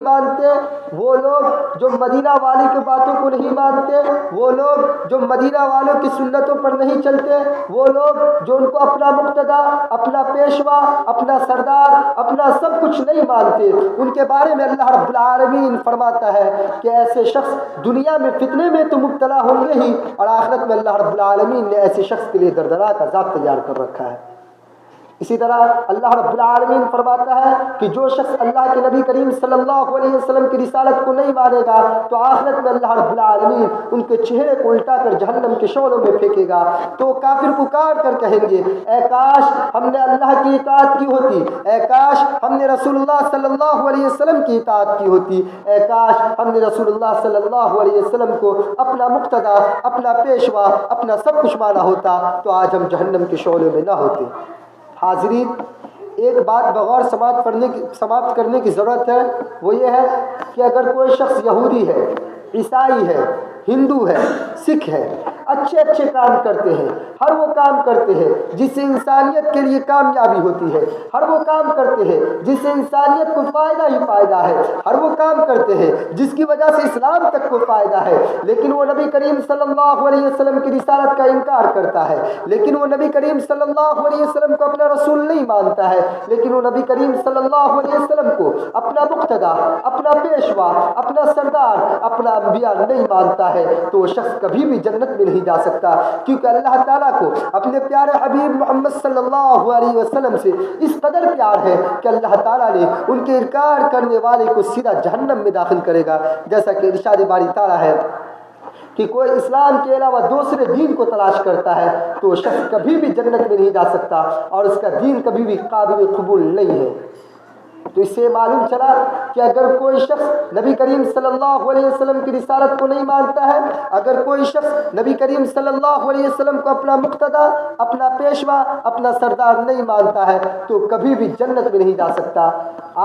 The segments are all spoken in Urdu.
مانتے، وہ لوگ جو مدینہ والی کی باتوں کو نہیں مانتے، وہ لوگ جو مدینہ والوں کی سنتوں پر نہیں چلتے، وہ لوگ جو ان کو اپنا مقتدی، اپنا پیشوا، اپنا سردار، اپنا سب کچھ نہیں مانتے، ان کے بارے میں اللہ رب العالمین فرماتا ہے کہ ایسے شخص دنیا میں فتنے میں تو مبتلا ہوں گے ہی، اور آخرت میں اللہ رب العالمین نے ایسے شخص کے لیے دردناک عذاب تیار کر رکھا ہے۔ اسی طرح اللہ رب العالمین فرماتا ہے کہ جو شخص اللہ کے نبی کریم صلی اللہ علیہ وسلم کی رسالت کو نہیں مانے گا تو آخرت میں اللہ رب العالمین ان کے چہرے کو الٹا کر جہنم کے شعلوں میں پھینکے گا۔ تو کافر پکار کر کہیں گے اے کاش ہم نے اللہ کی اطاعت کی ہوتی، اے کاش ہم نے رسول اللہ صلی اللہ علیہ وسلم کی اطاعت کی ہوتی، اے کاش ہم نے رسول اللہ صلی اللہ علیہ وسلم کو اپنا مقتدی، اپنا پیشوا، اپنا سب کچھ مانا ہوتا تو آج ہم جہنم کے شعلوں میں نہ ہوتے۔ حاضرین، ایک بات بغور سماعت کرنے کی ضرورت ہے، وہ یہ ہے کہ اگر کوئی شخص یہودی ہے، عیسائی ہے، ہندو ہے، سکھ ہے، اچھے کام کرتے ہیں، ہر وہ کام کرتے ہیں جس سے انسانیت کے لیے کامیابی ہوتی ہے، ہر وہ کام کرتے ہیں جس سے انسانیت کو فائدہ ہی فائدہ ہے، ہر وہ کام کرتے ہیں جس کی وجہ سے اسلام تک کو فائدہ ہے، لیکن وہ نبی کریم صلی اللہ علیہ وسلم کی رسالت کا انکار کرتا ہے، لیکن وہ نبی کریم صلی اللہ علیہ وسلم کو اپنا رسول نہیں مانتا ہے، لیکن وہ نبی کریم صلی اللہ علیہ وسلم کو اپنا مقتدی، اپنا پیشوا، اپنا سردار، اپنا انبیاء نہیں مانتا ہے، تو وہ شخص کبھی بھی جنت میں نہیں جا سکتا، کیونکہ اللہ تعالیٰ کو اپنے پیارے حبیب محمد صلی اللہ علیہ وسلم سے اس قدر پیار ہے کہ اللہ تعالیٰ نے ان کے انکار کرنے والے کو سیدھا جہنم میں داخل کرے گا، جیسا کہ ارشاد باری تعالیٰ ہے کہ کوئی اسلام کے علاوہ دوسرے دین کو تلاش کرتا ہے تو وہ شخص کبھی بھی جنت میں نہیں جا سکتا اور اس کا دین کبھی بھی قابل قبول نہیں ہے۔ تو اس سے معلوم چلا کہ اگر کوئی شخص نبی کریم صلی اللہ علیہ وسلم کی رسالت کو نہیں مانتا ہے، اگر کوئی شخص نبی کریم صلی اللہ علیہ وسلم کو اپنا مقتدی، اپنا پیشوا، اپنا سردار نہیں مانتا ہے تو کبھی بھی جنت میں نہیں جا سکتا۔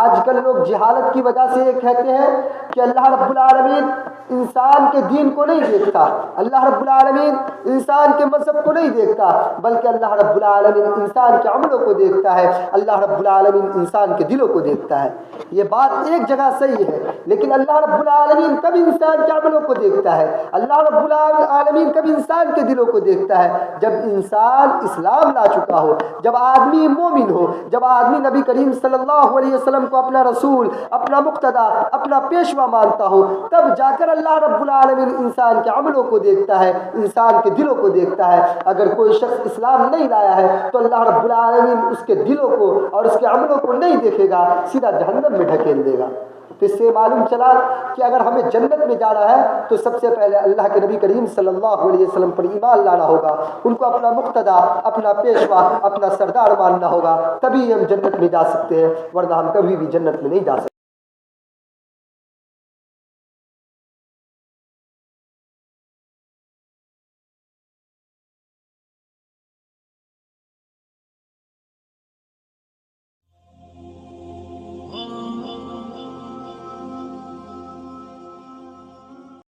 آج کل لوگ جہالت کی وجہ سے یہ کہتے ہیں کہ اللہ رب العالمین انسان کے دین کو نہیں دیکھتا، اللہ رب العالمین انسان کے مذہب کو نہیں دیکھتا، بلکہ اللہ رب العالمین انسان کے عملوں کو دیکھتا ہے، اللہ رب العالمین انسان کے دلوں کو دیکھتا ہے۔ یہ بات ایک جگہ صحیح ہے، لیکن اللہ رب العالمین کب انسان کے عملوں کو دیکھتا ہے؟ اللہ رب العالمین کب انسان کے دلوں کو دیکھتا ہے؟ جب انسان اسلام لا چکا ہو، جب آدمی مومن ہو، جب آدمی نبی کریم صلی اللہ علیہ وسلم کو اپنا رسول، اپنا مقتدی، اپنا پیشوا مانتا ہو، تب جا کر اللہ رب العالمین انسان کے عملوں کو دیکھتا ہے، انسان کے دلوں کو دیکھتا ہے۔ اگر کوئی شخص اسلام نہیں لایا ہے تو اللہ رب العالمین اس کے دلوں کو اور اس کے عملوں کو نہیں دیکھے گا، سیدھا جہنم میں ڈھکیل دے گا۔ تو اس سے معلوم چلا کہ اگر ہمیں جنت میں جانا ہے تو سب سے پہلے اللہ کے نبی کریم صلی اللہ علیہ وسلم پر ایمان لانا ہوگا، ان کو اپنا مقتدی، اپنا پیشوا، اپنا سردار ماننا ہوگا، تبھی ہم جنت میں جا سکتے ہیں، ورنہ ہم کبھی بھی جنت میں نہیں جا سکتے۔